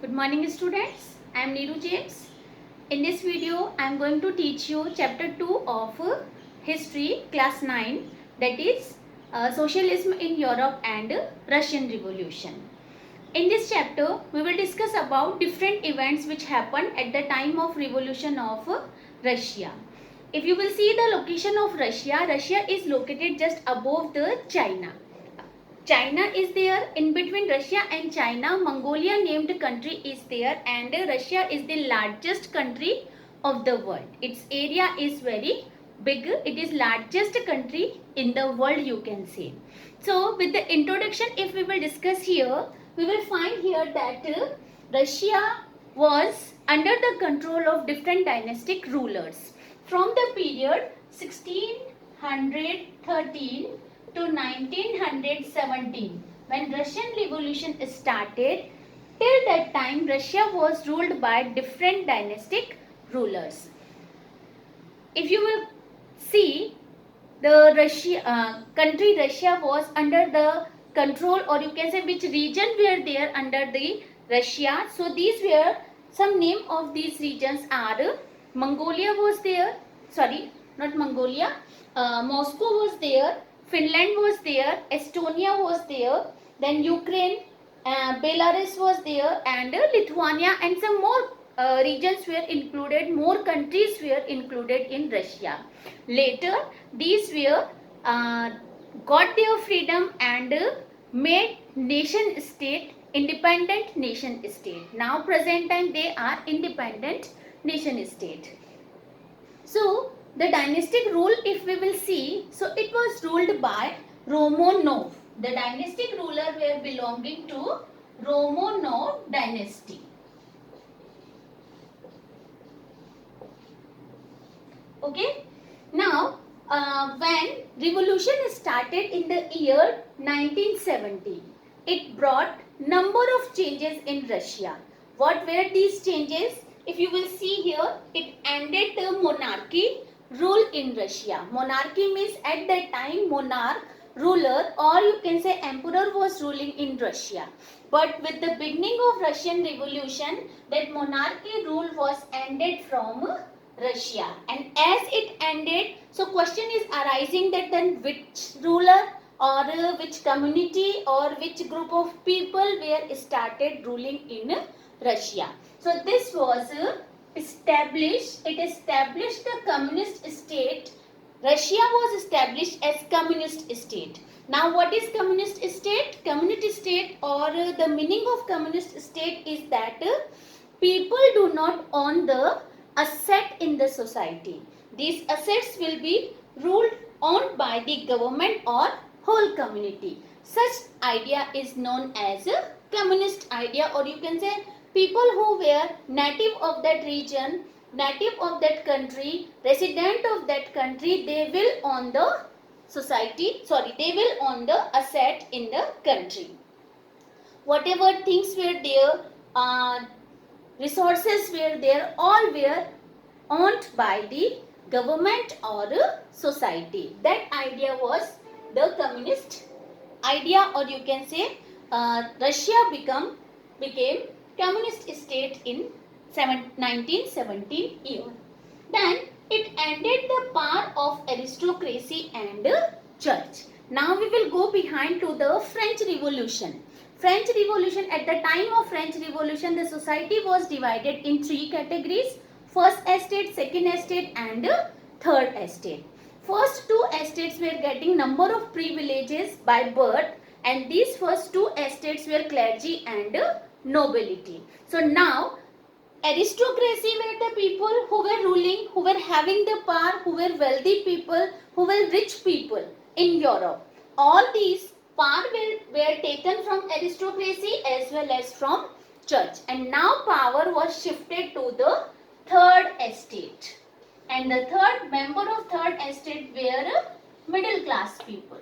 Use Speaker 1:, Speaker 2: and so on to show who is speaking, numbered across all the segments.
Speaker 1: Good morning students, I am Neeru James. In this video I am going to teach you chapter 2 of history class 9, that is socialism in Europe and Russian Revolution. In this chapter we will discuss about different events which happened at the time of revolution of Russia. If you will see the location of Russia, Russia is located just above the China. China is there. In between Russia and China, Mongolia named country is there, and Russia is the largest country of the world. Its area is very big. It is largest country in the world, you can say. So with the introduction, if we will discuss here, we will find here that Russia was under the control of different dynastic rulers from the period 1613 to 1917, when Russian Revolution started. Till that time Russia was ruled by different dynastic rulers. If you will see, the country Russia was under the control, or you can say which region were there under the Russia. So these were some name of these regions are Mongolia was there, sorry, not Mongolia, Moscow was there, Finland was there, Estonia was there, then Ukraine, Belarus was there, and Lithuania, and some more regions were included, more countries were included in Russia. Later these were got their freedom and made nation state, independent nation state. Now present time they are independent nation state. So the dynastic rule, if we will see, so it was ruled by Romanov. The dynastic ruler were belonging to Romanov dynasty. Okay. Now when revolution started in the year 1917, it brought number of changes in Russia. What were these changes? If you will see here, it ended the monarchy rule in Russia. Monarchy means at that time monarch, ruler, or you can say emperor was ruling in Russia. But with the beginning of Russian Revolution, that monarchy rule was ended from Russia. And as it ended, so question is arising that then which ruler or which community or which group of people were started ruling in Russia. So this was established, it established the communist state. Russia was established as communist state. Now what is communist state? Communist state, or the meaning of communist state is that people do not own the asset in the society. These assets will be ruled owned by the government or whole community. Such idea is known as a communist idea, or you can say people who were native of that region, native of that country, resident of that country, they will own the society, sorry, they will own the asset in the country. Whatever things were there, resources were there, all were owned by the government or society. That idea was the communist idea, or you can say Russia became communist state in 1917 year. Then it ended the power of aristocracy and church. Now we will go behind to the French Revolution. French Revolution, at the time of French Revolution, the society was divided in three categories: first estate, second estate, and third estate. First two estates were getting number of privileges by birth, and these first two estates were clergy and nobility. So now aristocracy were the people who were ruling, who were having the power, who were wealthy people, who were rich people in Europe. All these power were taken from aristocracy as well as from church, and now power was shifted to the third estate, and the third member of third estate were middle class people.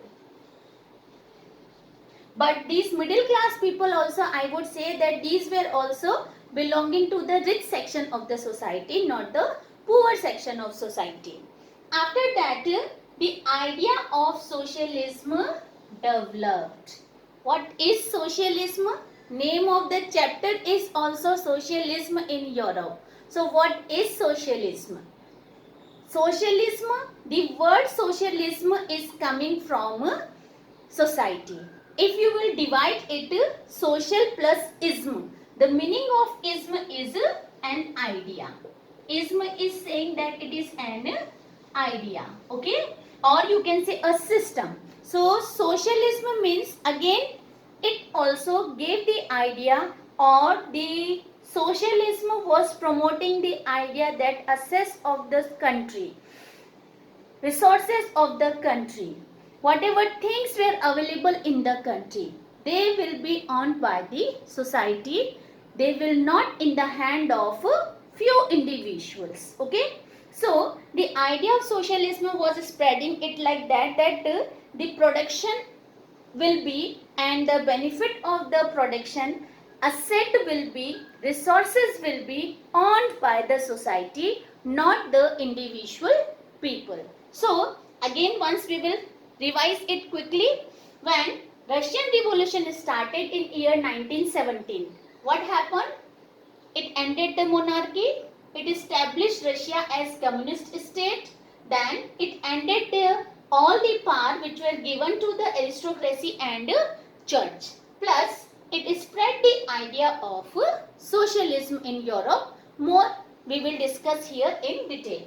Speaker 1: But these middle class people also, I would say that these were also belonging to the rich section of the society, not the poor section of society. After that, the idea of socialism developed. What is socialism? Name of the chapter is also Socialism in Europe. So what is socialism? Socialism, the word socialism is coming from society. If you will divide it, social plus ism. The meaning of ism is an idea. Ism is saying that it is an idea. Okay? Or you can say a system. So socialism means, again, it also gave the idea, or the socialism was promoting the idea that access of the country, resources of the country, whatever things were available in the country, they will be owned by the society. They will not in the hand of few individuals. Okay. So the idea of socialism was spreading it like that, the production will be, and the benefit of the production, asset will be, resources will be owned by the society, not the individual people. So again, once we will revise it quickly. When Russian Revolution started in year 1917, what happened? It ended the monarchy. It established Russia as communist state. Then it ended all the power which were given to the aristocracy and church. Plus, it spread the idea of socialism in Europe. More we will discuss here in detail.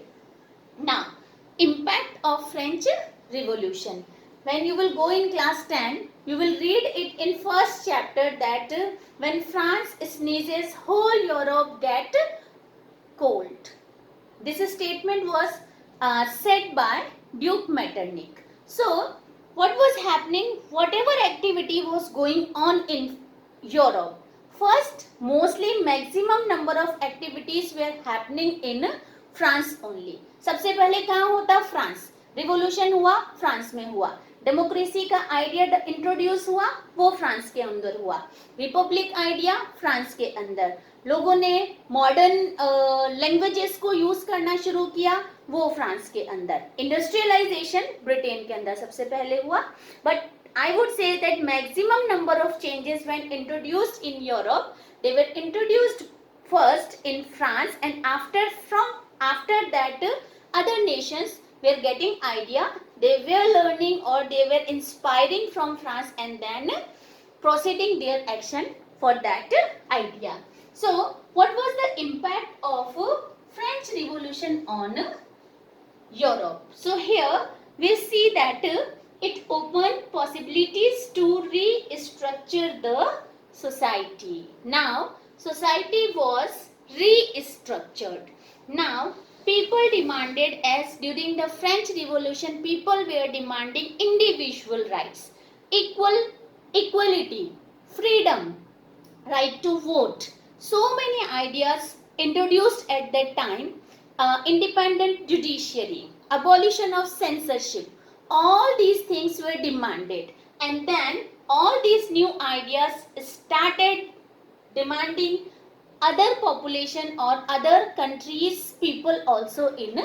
Speaker 1: Now, impact of French Revolution. When you will go in class 10, you will read it in first chapter that when France sneezes, whole Europe get cold. This statement was said by Duke Metternich. So, what was happening? Whatever activity was going on in Europe, first, mostly maximum number of activities were happening in France only. सबसे पहले कहाँ होता? France. Revolution हुआ, France में हुआ. Democracy का idea introduce हुआ, वो फ्रांस के अंदर हुआ. रिपब्लिक आइडिया फ्रांस के अंदर. लोगों ने मॉडर्न लैंग्वेजेस को यूज करना शुरू किया, वो फ्रांस के अंदर. इंडस्ट्रियलाइजेशन ब्रिटेन के अंदर सबसे पहले हुआ. But I would say that maximum number of changes when introduced in Europe, they were introduced first in France, and after that other nations were getting idea, they were learning or they were inspiring from France and then proceeding their action for that idea. So what was the impact of French Revolution on Europe? So here we see that it opened possibilities to restructure the society. Now society was restructured. Now people demanded, as during the French Revolution people were demanding individual rights, equality, freedom, right to vote. So many ideas introduced at that time. Independent judiciary, abolition of censorship, all these things were demanded, and then all these new ideas started demanding other population or other countries people also in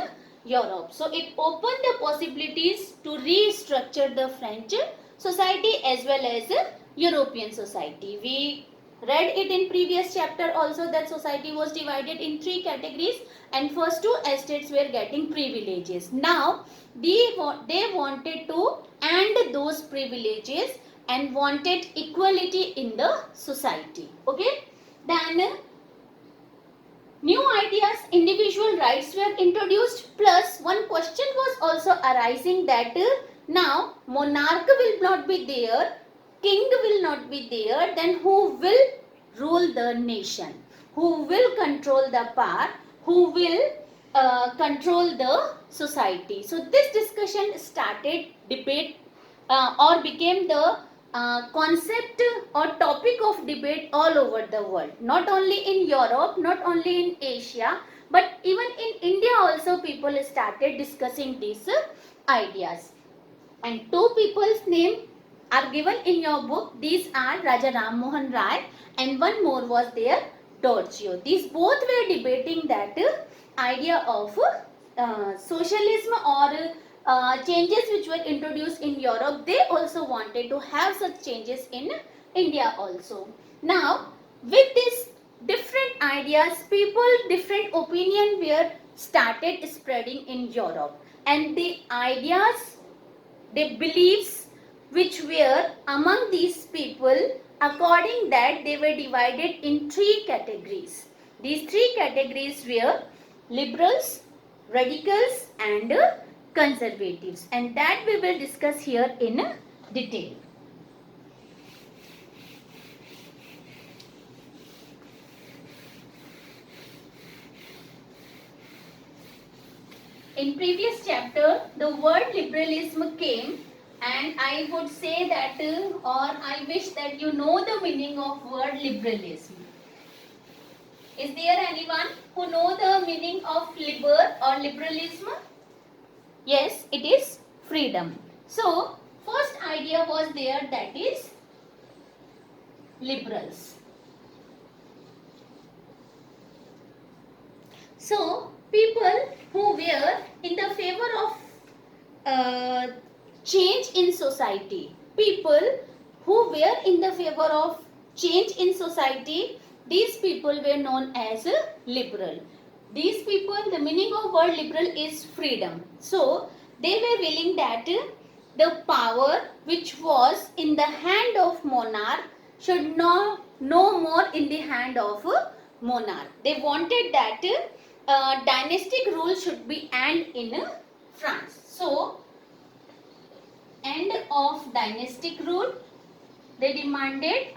Speaker 1: Europe. So it opened the possibilities to restructure the French society as well as European society. We read it in previous chapter also that society was divided in 3 categories, and first 2 estates were getting privileges. Now they wanted to end those privileges and wanted equality in the society. Okay. Then new ideas, individual rights were introduced, plus one question was also arising that now monarch will not be there, king will not be there, then who will rule the nation? Who will control the power? Who will control the society? So this discussion started debate or became the concept or topic of debate all over the world. Not only in Europe, not only in Asia, but even in India also people started discussing these ideas. And 2 people's name are given in your book. These are Raja Ram Mohan Rai and one more was there, Dorchio. These both were debating that idea of socialism or changes which were introduced in Europe. They also wanted to have such changes in India also. Now, with these different ideas, different opinion were started spreading in Europe, and the ideas, the beliefs which were among these people, according that they were divided in three categories. These three categories were liberals, radicals and conservatives, and that we will discuss here in detail. In previous chapter, the word liberalism came, and I would say that or I wish that you know the meaning of word liberalism. Is there anyone who know the meaning of liber or liberalism? Yes, it is freedom. So, first idea was there, that is liberals. So, people who were in the favor of change in society, people who were in the favor of change in society, these people were known as liberal. These people, the meaning of word liberal is freedom. So, they were willing that the power which was in the hand of monarch should no more in the hand of monarch. They wanted that dynastic rule should be end in France. So, end of dynastic rule, they demanded.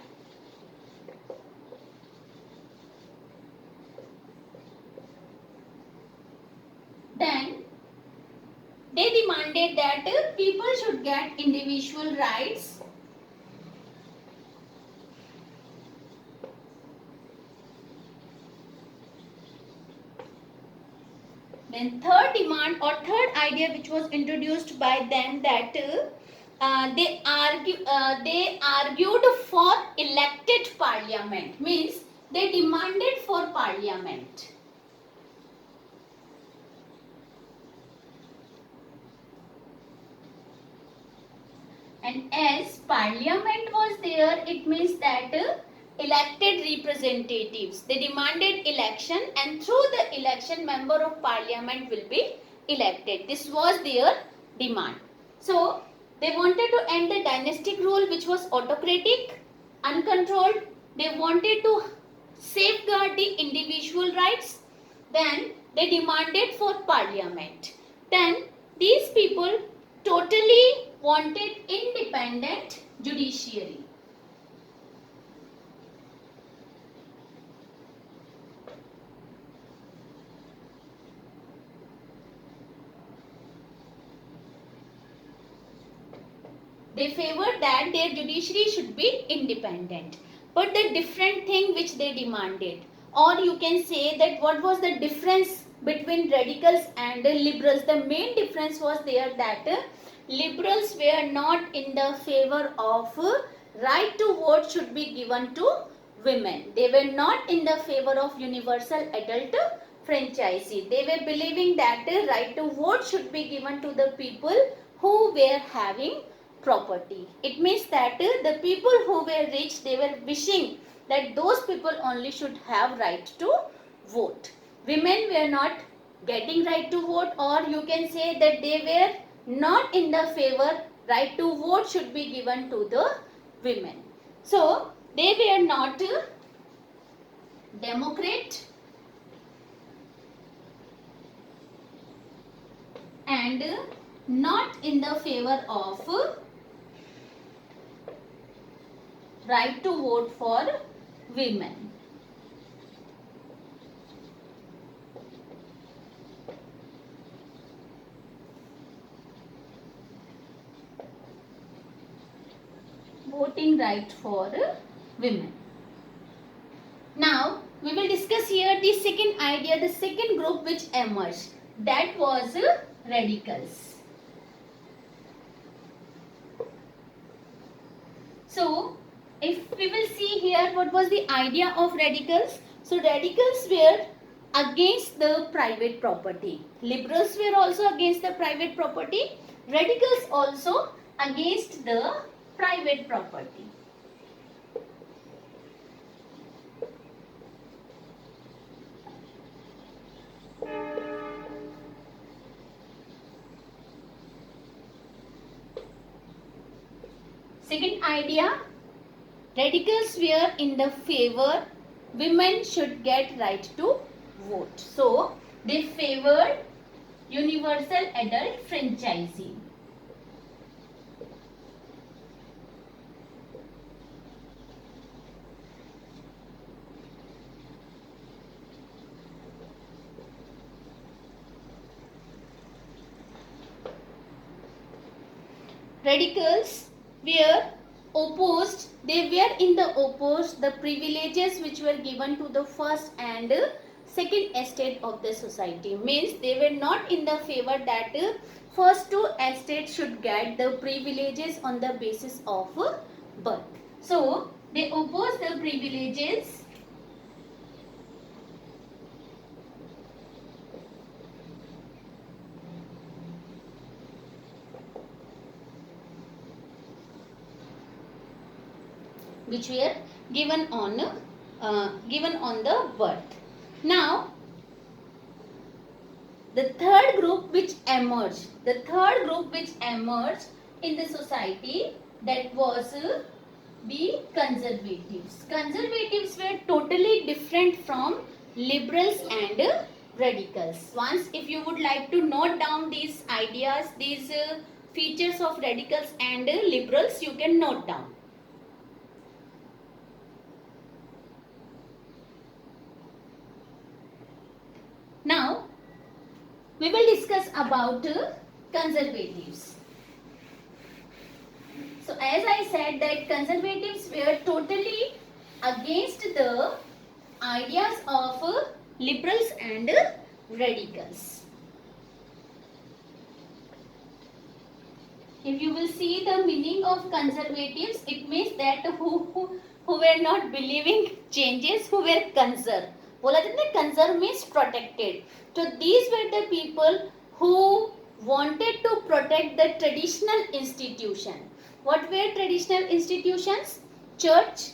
Speaker 1: Then they demanded that people should get individual rights. Then third demand or third idea which was introduced by them, that they argued for elected parliament, means they demanded for parliament. And as parliament was there, it means that elected representatives. They demanded election, and through the election, member of parliament will be elected. This was their demand. So, they wanted to end the dynastic rule which was autocratic, uncontrolled. They wanted to safeguard the individual rights. Then, they demanded for parliament. Then, these people totally wanted independent judiciary. They favored that their judiciary should be independent. But the different thing which they demanded, or you can say that what was the difference between radicals and liberals, the main difference was there that liberals were not in the favor of right to vote should be given to women. They were not in the favor of universal adult franchise. They were believing that right to vote should be given to the people who were having property. It means that the people who were rich, they were wishing that those people only should have right to vote. Women were not getting right to vote, or you can say that they were not in the favor right to vote should be given to the women. So, they were not democrat and not in the favor of right to vote for women. Voting right for women. Now, we will discuss here the second idea, the second group which emerged. That was radicals. So, if we will see here what was the idea of radicals. So, radicals were against the private property. Liberals were also against the private property. Radicals also against the private property. Second idea, radicals were in the favor women should get right to vote. So they favored universal adult franchising. Radicals were opposed, they were in the opposed the privileges which were given to the first and second estate of the society. Means they were not in the favor that first two estates should get the privileges on the basis of birth. So they opposed the privileges which were given on the birth. Now, the third group which emerged in the society, that was the conservatives. Conservatives were totally different from liberals and radicals. Once, if you would like to note down these ideas, these features of radicals and liberals, you can note down. Now, we will discuss about conservatives. So, as I said that conservatives were totally against the ideas of liberals and radicals. If you will see the meaning of conservatives, it means that who were not believing changes, who were conserved. बोला जाता है conserve means protected. So these were the people who wanted to protect the traditional institution. What were traditional institutions? Church,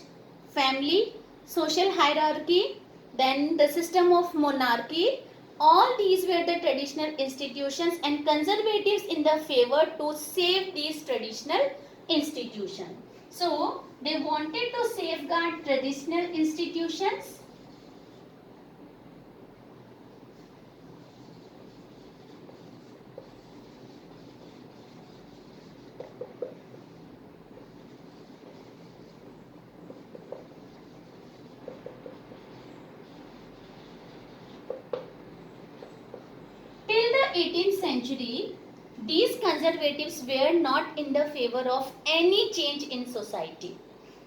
Speaker 1: family, social hierarchy, then the system of monarchy. All these were the traditional institutions, and conservatives in the favor to save these traditional institutions. So they wanted to safeguard traditional institutions. Till the 18th century, these conservatives were not in the favor of any change in society.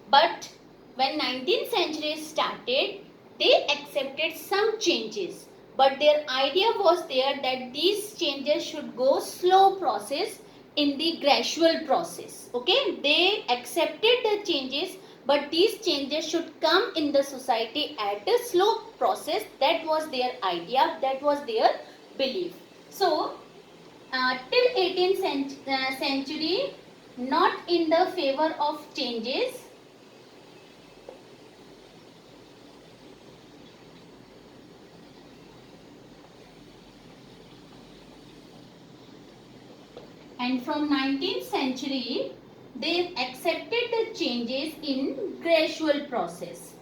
Speaker 1: But when 19th century started, they accepted some changes. But their idea was there that these changes should go slow process in the gradual process. Okay, they accepted the changes, but these changes should come in the society at a slow process. That was their idea, that was their belief. So, till 18th century, not in the favor of changes. And from 19th century, they accepted the changes in gradual process.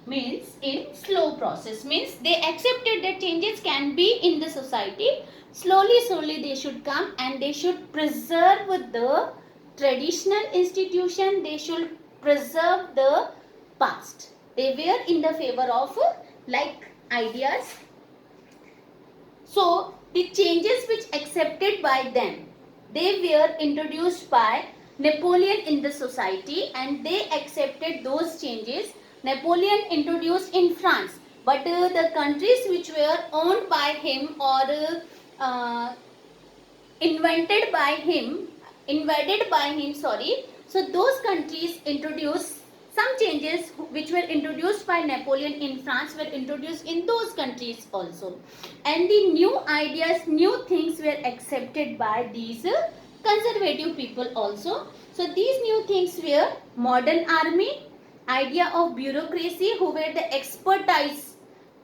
Speaker 1: Means in slow process, means they accepted that changes can be in the society. Slowly they should come, and they should preserve the traditional institution, they should preserve the past. They were in the favor of like ideas. So the changes which accepted by them, they were introduced by Napoleon in the society, and they accepted those changes. Napoleon introduced in France, but the countries which were owned by him or invaded by him, so those countries introduced some changes which were introduced by Napoleon in France were introduced in those countries also. And the new ideas, new things were accepted by these conservative people also. So these new things were modern army, idea of bureaucracy who were the expertise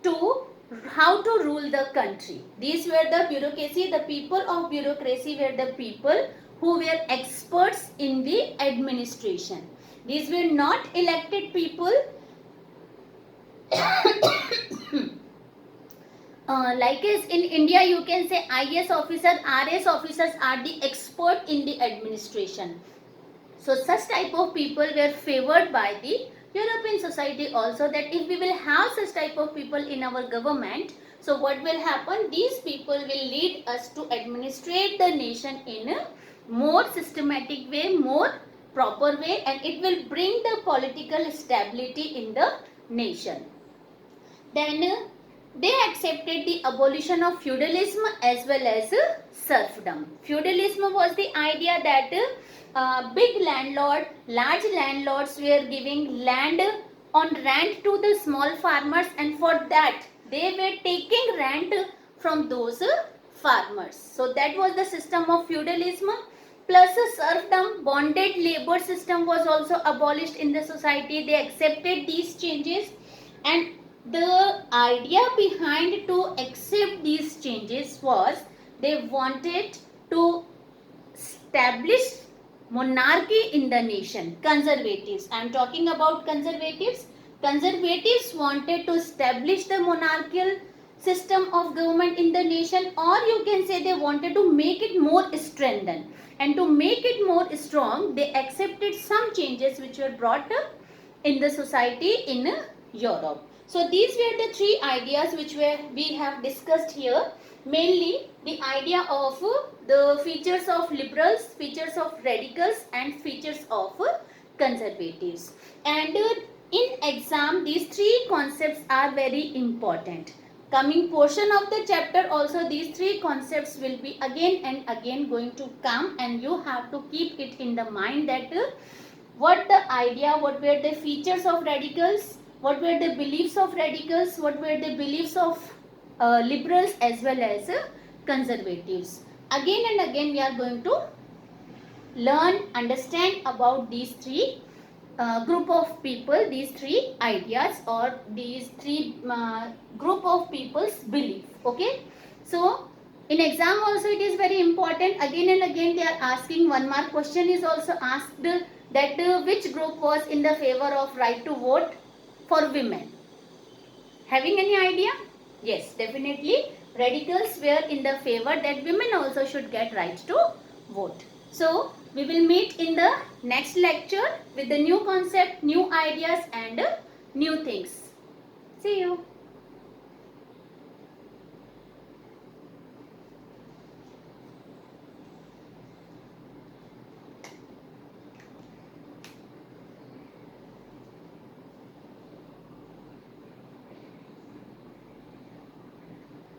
Speaker 1: to how to rule the country. These were the bureaucracy, the people of bureaucracy were the people who were experts in the administration. These were not elected people. Like as in India, you can say IS officers, RS officers are the expert in the administration. So such type of people were favored by the European society also, that if we will have such type of people in our government, so what will happen? These people will lead us to administrate the nation in a more systematic way, more proper way, and it will bring the political stability in the nation. Then they accepted the abolition of feudalism as well as serfdom. Feudalism was the idea that big landlord, large landlords were giving land on rent to the small farmers, and for that they were taking rent from those farmers. So that was the system of feudalism. Plus serfdom, bonded labor system was also abolished in the society. They accepted these changes, and the idea behind to accept these changes was they wanted to establish monarchy in the nation. Conservatives, I am talking about conservatives. Conservatives wanted to establish the monarchical system of government in the nation, or you can say they wanted to make it more strengthened. And to make it more strong, they accepted some changes which were brought up in the society in Europe. So these were the three ideas which we have discussed here. Mainly the idea of the features of liberals, features of radicals, and features of conservatives. And in exam, these three concepts are very important. Coming portion of the chapter also, these three concepts will be again and again going to come, and you have to keep it in the mind that what the idea, what were the features of radicals, what were the beliefs of radicals, what were the beliefs of liberals as well as conservatives. Again and again we are going to learn, understand about these three group of people, these three ideas, or these three group of people's belief. Okay, so in exam also it is very important. Again and again they are asking, one mark question is also asked, that which group was in the favor of right to vote for women. Having any idea? Yes, definitely radicals were in the favor that women also should get right to vote. So we will meet in the next lecture with the new concept, new ideas, and new things. See you.